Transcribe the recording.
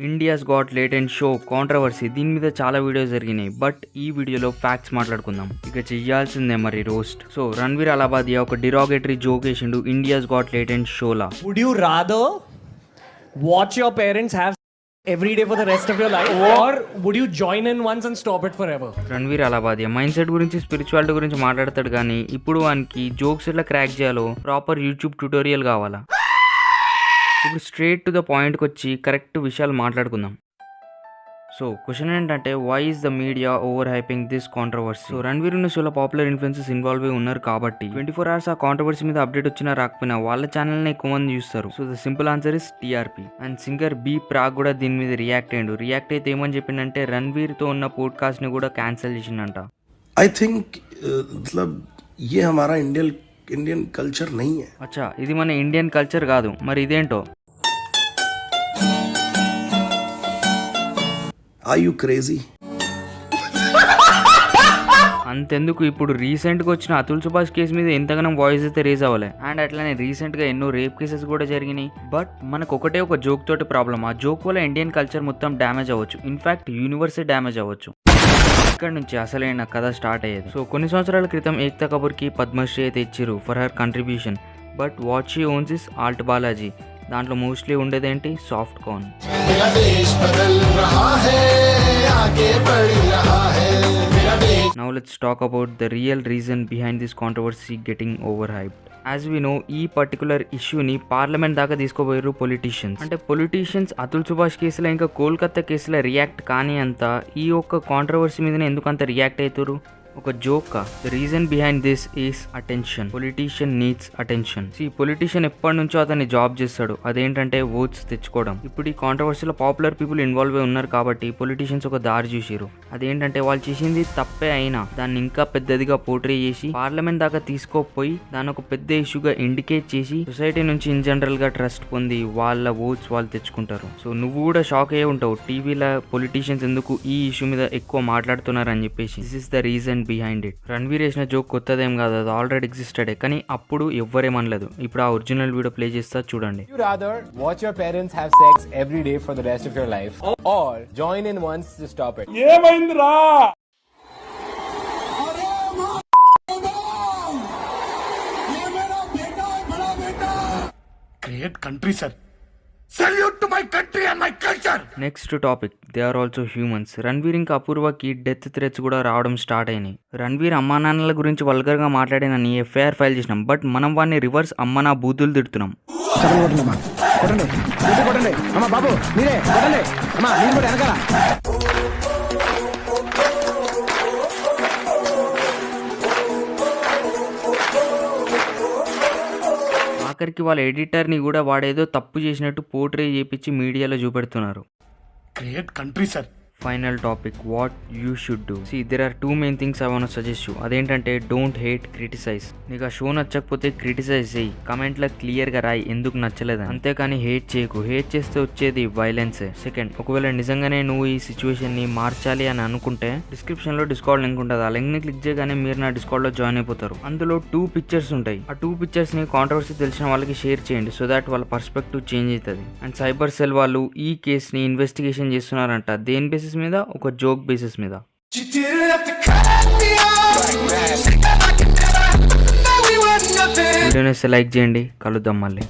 India's got latent show controversy దీని మీద చాలా వీడియోస్ జరిగినాయి. బట్ ఈ వీడియోలో ఫ్యాక్ట్స్ మాట్లాడుకుందాం. ఇక చెయ్యాల్సిందే మరి రోస్ట్. సో రణ్వీర్ అలాబాదియా ఒక డిరాగేటరీ జోక్ వేసిండు ఇండియాస్ గాట్ లేటెంట్ షోలా. Would you rather watch your parents have every day for the rest of your life, or would you join in once and stop it forever? Ranveer Allahbadia mindset గురించి, spirituality గురించి మాట్లాడతాడు, కానీ ఇప్పుడు వానికి jokes ఎట్లా crack చేయాలో proper YouTube tutorial కావాలా. ఇప్పుడు స్ట్రేట్ టు ద పాయింట్కి వచ్చి కరెక్ట్ విషయాలు మాట్లాడుకుందాం. సో క్వశ్చన్ ఏంటంటే, why is the media over hyping this controversy? So Ranveer షోలో పాపులర్ ఇన్ఫ్లుయెన్సెస్ ఇన్వాల్వ్ అయి ఉన్నారు కాబట్టి 24 hours ఆ కాంట్రవర్సీ మీద అప్డేట్ వచ్చినా రాకపోయినా వాళ్ళ ఛానల్ని ఎక్కువ మంది చూస్తారు. So the simple answer is TRP. And singer B Praak కూడా దీని మీద రియాక్ట్ అయ్యిండు. రియాక్ట్ అయితే ఏమని చెప్పిండంటే, రణ్వీర్తో ఉన్న పోడ్కాస్ట్ని కూడా క్యాన్సిల్ చేసిండంట. आई थिंक मतलब ये हमारा इंडियन कल्चर नहीं है. అచ్చా, ఇది మన ఇండియన్ కల్చర్ కాదు, మరి ఇదేంటో? Are you crazy? అంతెందుకు, ఇప్పుడు రీసెంట్గా వచ్చిన అతుల్ సుభాష్ కేసు మీద ఎంతగానో వాయిస్ అయితే రేజ్ అవ్వలే. అండ్ అట్లానే రీసెంట్గా ఎన్నో రేప్ కేసెస్ కూడా జరిగినాయి. బట్ మనకు ఒకటే ఒక జోక్ తోటి ప్రాబ్లం. ఆ జోక్ వల్ల ఇండియన్ కల్చర్ మొత్తం డ్యామేజ్ అవ్వచ్చు, ఇన్ఫాక్ట్ యూనివర్సే డ్యామేజ్ అవ్వచ్చు. ఇక్కడ నుంచి అసలైన కథ స్టార్ట్ అయ్యేది. సో కొన్ని సంవత్సరాల క్రితం ఏక్తా కపూర్కి పద్మశ్రీ అయితే ఇచ్చిరు for her contribution. But what she owns is ALT Balaji. దాంట్లో మోస్ట్లీ ఉండేదేంటి, soft corn. Now let's talk about the real reason behind this controversy getting overhyped. As we know, ఈ పర్టికులర్ ఇష్యూని పార్లమెంట్ దాకా తీసుకోబోయారు పొలిటీషియన్స్. అంటే పొలిటీషియన్స్ అతుల్ సుభాష్ కేసులో ఇంకా కోల్కతా కేసులో react కానీ అంతా ఈ ఒక్క కాంట్రవర్సీ మీదనే ఎందుకు అంత రియాక్ట్ అవుతారు? ఒక joke. The reason behind this is attention. Politician needs attention. Politician ఎప్పటి నుంచో అతన్ని జాబ్ చేస్తాడు, అదేంటంటే ఓట్స్ తెచ్చుకోవడం. ఇప్పుడు ఈ కాంట్రవర్సీలో పాపులర్ పీపుల్ ఇన్వాల్వ్ అయి ఉన్నారు కాబట్టి పొలిటీషియన్స్ ఒక దారి చూసిరు. అదేంటంటే, వాళ్ళు చేసింది తప్పే అయినా దాన్ని ఇంకా పెద్దదిగా పోర్ట్రే చేసి పార్లమెంట్ దాకా తీసుకోపోయి దాన్ని ఒక పెద్ద ఇష్యూగా ఇండికేట్ చేసి సొసైటీ నుంచి ఇన్ జనరల్ గా ట్రస్ట్ పొంది వాళ్ళ ఓట్స్ వాళ్ళు తెచ్చుకుంటారు. సో నువ్వు కూడా షాక్ అయ్యే ఉంటావు, టీవీలో పొలిటీషియన్స్ ఎందుకు ఈ ఇష్యూ మీద ఎక్కువ మాట్లాడుతున్నారు అని చెప్పేసి. This is the reason behind it. Ranveer వేసిన జోక్ కొత్తదేం కాదు, అది ఆల్రెడీ ఎగ్జిస్టెడ్. కానీ అప్పుడు ఎవ్వరేమనలేదు. ఇప్పుడు ఆ ఒరిజినల్ వీడియో ప్లే చేస్తా చూడండి. You rather watch your parents have sex every day for the rest of your life, or join in once to stop it? ఏమైందిరా? Great country, sir. Salute to my country and my culture. Next topic, they are also humans. Ranveer ఇంకా అపూర్వకి death threats కూడా రావడం start అయినాయి. రణ్వీర్ అమ్మా నాన్నల గురించి vulgar గా మాట్లాడినని ఎఫ్ఐఆర్ ఫైల్ చేసినాం. బట్ మనం వాడిని రివర్స్ అమ్మ నా బూతులు తిడుతున్నాం. ఆఖరికి వాళ్ళ ఎడిటర్ని కూడా వాడేదో తప్పు చేసినట్టు పోర్ట్రే చేపించి మీడియాలో చూపెడుతున్నారు. Great country, sir. Final topic, what you should do. There are 2 main things I want to suggest you. అదేంటంటే, డోంట్ హేట్, క్రిటిసైజ్. నీకు ఆ షో నచ్చకపోతే క్రిటిసైజ్ చేయి, కమెంట్లో క్లియర్గా రాయి ఎందుకు నచ్చలేదు. అంతేకాని హేట్ చేయకు. హేట్ చేస్తే వచ్చేది వైలెన్సే. సెకండ్, ఒకవేళ నిజంగానే నువ్వు ఈ సిచ్యువేషన్ని మార్చాలి అని అనుకుంటే డిస్క్రిప్షన్లో డిస్కౌంట్ లింక్ ఉంటుంది. ఆ లింక్ని క్లిక్ చేయగానే మీరు నా డిస్కౌంట్లో జాయిన్ అయిపోతారు. అందులో 2 pictures ఉంటాయి. ఆ 2 picturesని కాంట్రవర్సీ తెలిసిన వాళ్ళకి షేర్ చేయండి, సో దాట్ వాళ్ళ పర్స్పెక్టివ్ చేంజ్ అవుతుంది. అండ్ సైబర్ సెల్ వాళ్ళు ఈ కేసుని ఇన్వెస్టిగేషన్ చేస్తున్నారంట. దేని బేసిస్ మీద? ఒక జోక్ బేసిస్ మీద. వీడియోని లైక్ చేయండి. కలుద్దాం మళ్ళీ.